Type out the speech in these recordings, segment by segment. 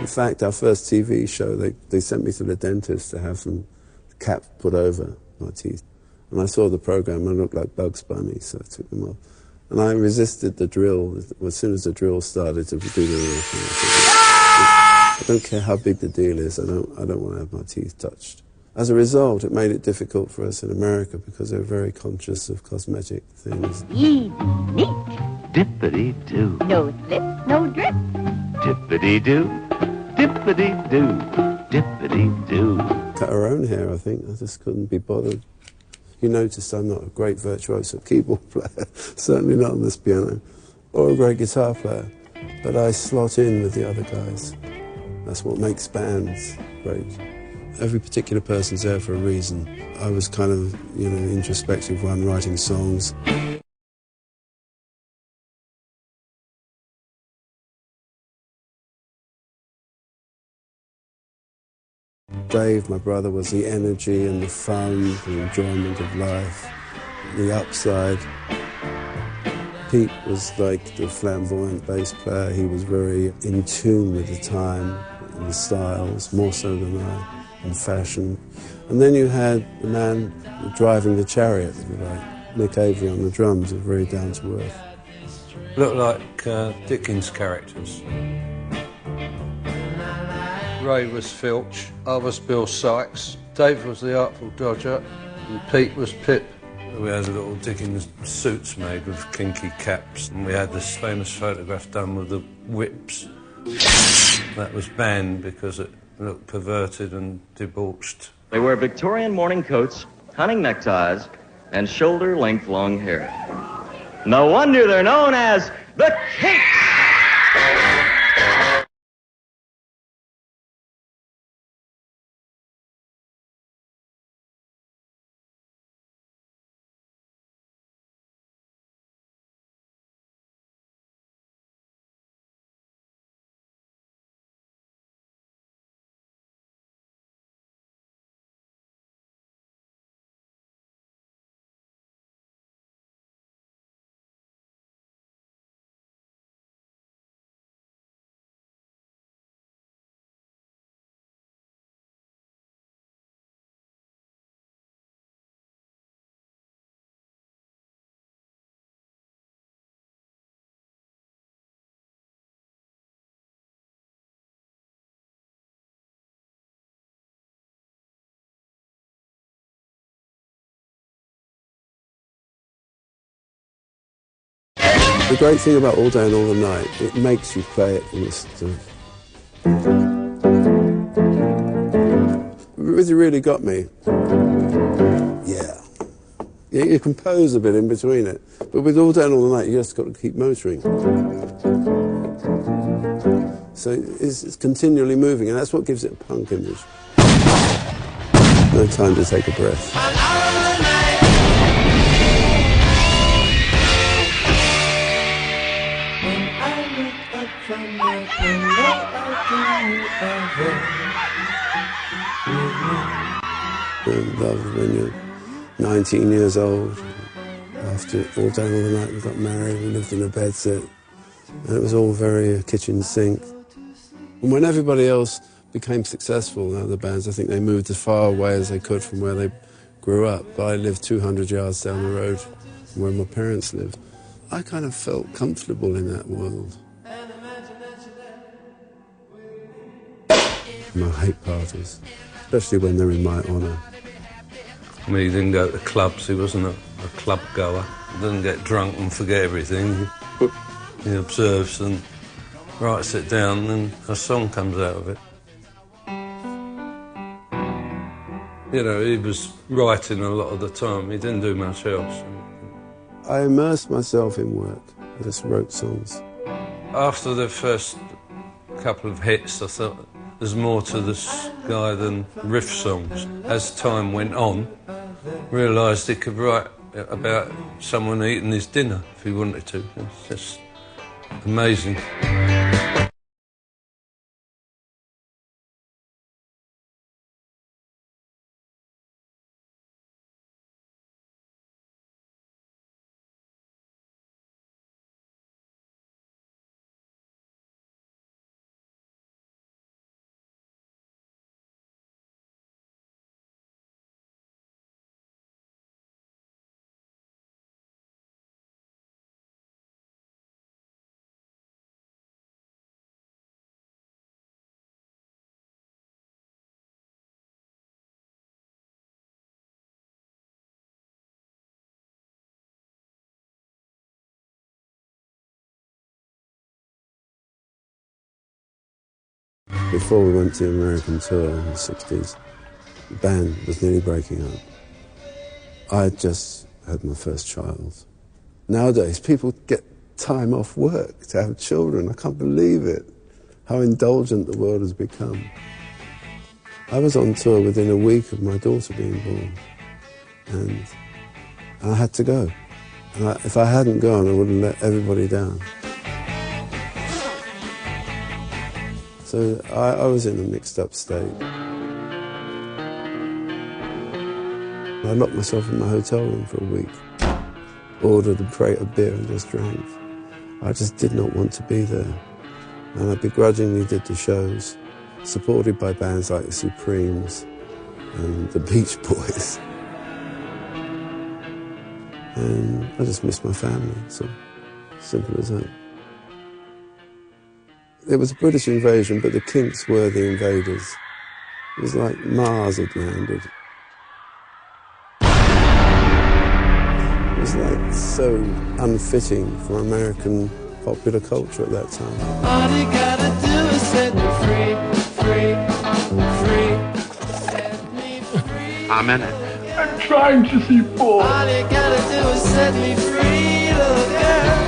In fact, our first TV show, they sent me to the dentist to have some cap put over my teeth. And I saw the program, and I looked like Bugs Bunny, so I took them off. And I resisted the drill. As soon as the drill started to do the real thing, I don't care how big the deal is, I don't want to have my teeth touched. As a result, it made it difficult for us in America because they were very conscious of cosmetic things. Easy, neat. Dippity-doo. No slip, no drip. Dippity-doo. Dippity-doo. Dippity-doo. Cut our own hair, I think. I just couldn't be bothered. You noticed I'm not a great virtuoso keyboard player, certainly not on this piano, or a great guitar player, but I slot in with the other guys. That's what makes bands great. Every particular person's there for a reason. I was kind of, introspective one, writing songs. Dave, my brother, was the energy and the fun, the enjoyment of life, the upside. Pete was like the flamboyant bass player. He was very in tune with the time and the styles, more so than I, and fashion. And then you had the man driving the chariot, if you like, Nick Avery on the drums, very down to earth. Looked like Dickens characters. Ray was Filch, I was Bill Sykes, Dave was the Artful Dodger, and Pete was Pip. We had little Dickens suits made with kinky caps, and we had this famous photograph done with the whips. That was banned because it looked perverted and debauched. They wear Victorian morning coats, hunting neckties, and shoulder-length long hair. No wonder they're known as the Kinks! The great thing about All Day and All the Night, it makes you play it in this It really got me. Yeah. You compose a bit in between it, but with All Day and All the Night, you just got to keep motoring. So it's continually moving, and that's what gives it a punk image. No time to take a breath. Love when you're 19 years old. After All Day and All the Night, we got married, we lived in a bedsit, and it was all very kitchen sink. And when everybody else became successful, the bands, I think they moved as far away as they could from where they grew up. But I lived 200 yards down the road from where my parents lived. I kind of felt comfortable in that world. I hate parties, especially when they're in my honour. I mean, he didn't go to clubs, he wasn't a club goer. He didn't get drunk and forget everything. He observes and writes it down, and a song comes out of it. He was writing a lot of the time, he didn't do much else. I immersed myself in work, I just wrote songs. After the first couple of hits, I thought, there's more to this guy than riff songs. As time went on, realised he could write about someone eating his dinner if he wanted to. It's just amazing. Before we went to the American tour in the 60s, the band was nearly breaking up. I had just had my first child. Nowadays, people get time off work to have children. I can't believe it, how indulgent the world has become. I was on tour within a week of my daughter being born, and I had to go. And if I hadn't gone, I would have let everybody down. So I was in a mixed-up state. I locked myself in my hotel room for a week, ordered a crate of beer and just drank. I just did not want to be there. And I begrudgingly did the shows, supported by bands like the Supremes and the Beach Boys. And I just missed my family, so simple as that. It was a British invasion, but the Kinks were the invaders. It was like Mars had landed. It was like so unfitting for American popular culture at that time. All you gotta do is set me free, free, free. Set me free. I'm in it. I'm trying to see Paul. All you gotta do is set me free, little girl.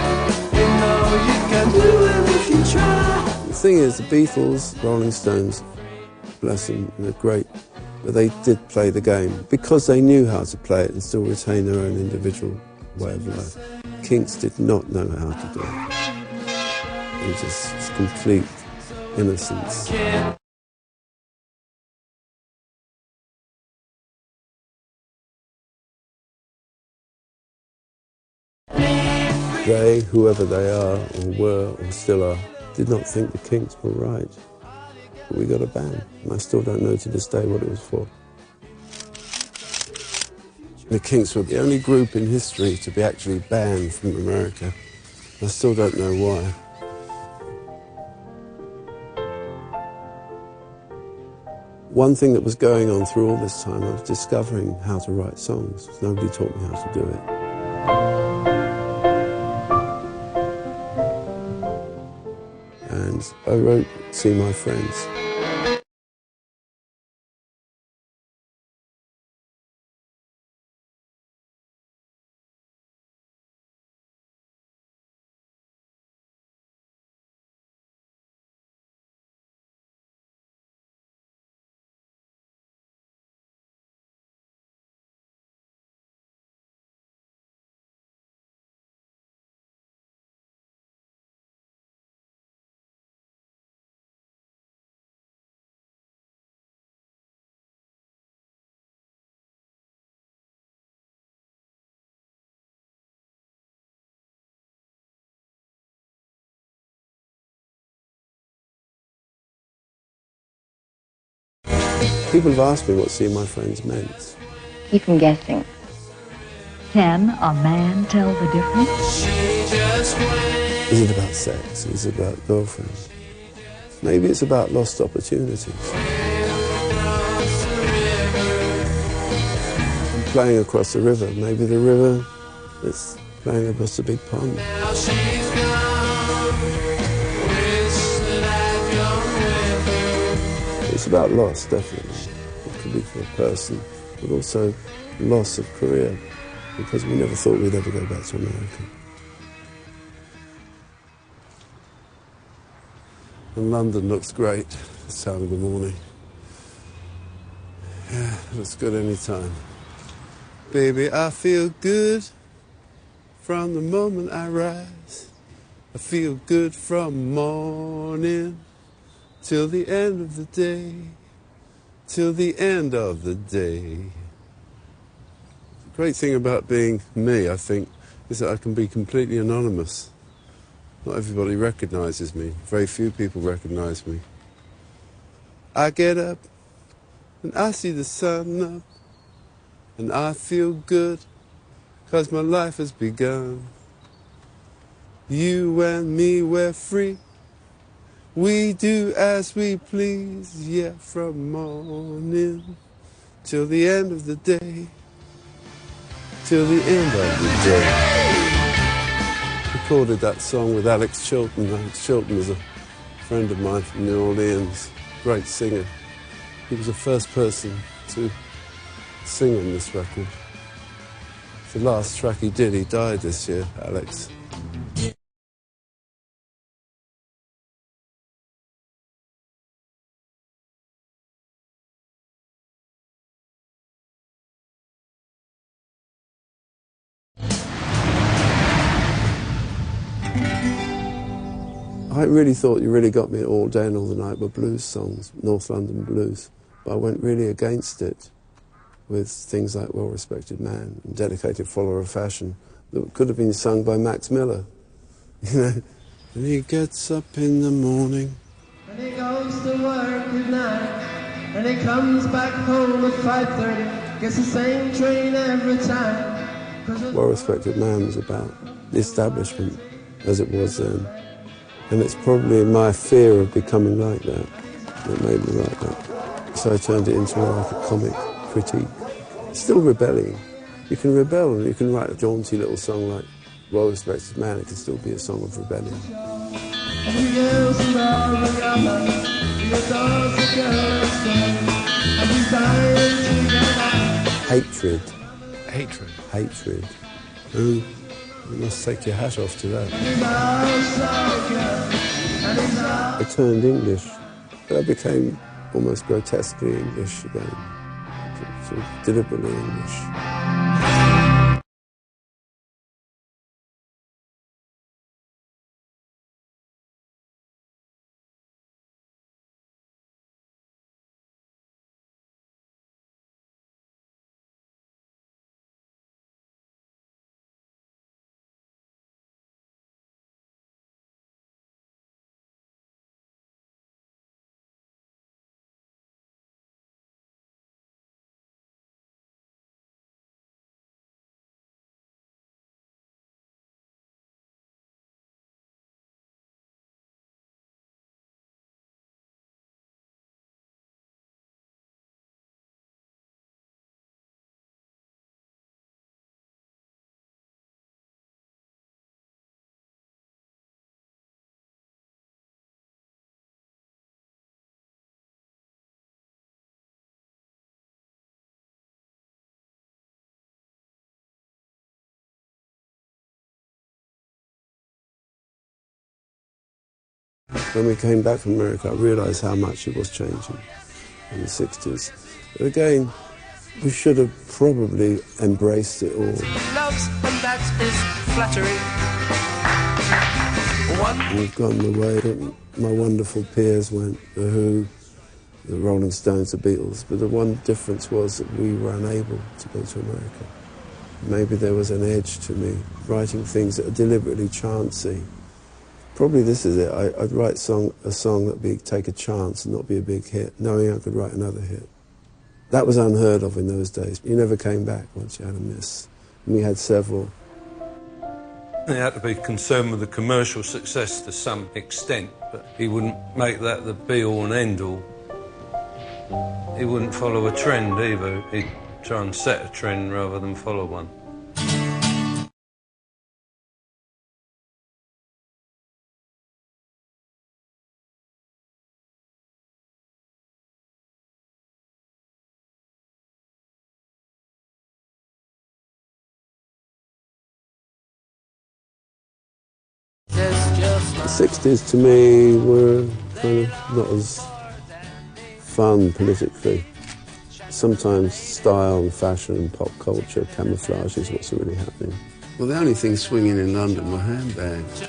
You know you can do it if you try. The thing is, the Beatles, Rolling Stones, bless them, they're great, but they did play the game because they knew how to play it and still retain their own individual way of life. Kinks did not know how to do it. It was just complete innocence. They, whoever they are, or were, or still are, did not think the Kinks were right. But we got a ban, and I still don't know to this day what it was for. The Kinks were the only group in history to be actually banned from America. I still don't know why. One thing that was going on through all this time, I was discovering how to write songs. Nobody taught me how to do it. And I wrote See My Friends. People have asked me what See My Friends meant. Keep from guessing. Can a man tell the difference? Is it about sex? Is it about girlfriends? Maybe it's about lost opportunities. Playing across the river. Maybe the river is playing across the big pond. It's about loss, definitely. It could be for a person, but also loss of career, because we never thought we'd ever go back to America. And London looks great this time of the morning. Yeah, it looks good any time. Baby, I feel good from the moment I rise. I feel good from morning till the end of the day, till the end of the day. The great thing about being me, I think, is that I can be completely anonymous. Not everybody recognises me. Very few people recognise me. I get up and I see the sun up and I feel good 'cause my life has begun. You and me, we're free. We do as we please, yeah, from morning till the end of the day, till the end of the day. Recorded that song with Alex Chilton. Alex Chilton was a friend of mine from New Orleans. great singer. He was the first person to sing on this record. The last track he did, he died this year, Alex. I really thought You Really Got Me All Day and All the Night were blues songs, North London blues, but I went really against it with things like Well Respected Man and Dedicated Follower of Fashion that could have been sung by Max Miller. You know, and he gets up in the morning and he goes to work at 9, and he comes back home at 5:30, gets the same train every time. Well Respected Man was about the establishment as it was then. And it's probably my fear of becoming like that that made me like that. So I turned it into like a comic critique. Still rebelling. You can rebel and you can write a jaunty little song like Well Respected Man. It can still be a song of rebellion. Hatred. Hatred. Hatred. Oh, you must take your hat off to that. I turned English, but I became almost grotesquely English again, sort of deliberately English. When we came back from America, I realised how much it was changing in the 60s. But again, we should have probably embraced it all. Loves, and that is flattery. We've gone the way that my wonderful peers went, The Who, the Rolling Stones, the Beatles, but the one difference was that we were unable to go to America. Maybe there was an edge to me, writing things that are deliberately chancy. Probably this is it. I'd write a song that would take a chance and not be a big hit, knowing I could write another hit. That was unheard of in those days. You never came back once you had a miss. And we had several. He had to be concerned with the commercial success to some extent, but he wouldn't make that the be-all and end-all. He wouldn't follow a trend either. He'd try and set a trend rather than follow one. The 60s to me were kind of not as fun politically. Sometimes style and fashion and pop culture camouflage is what's really happening. Well, the only thing swinging in London were handbags.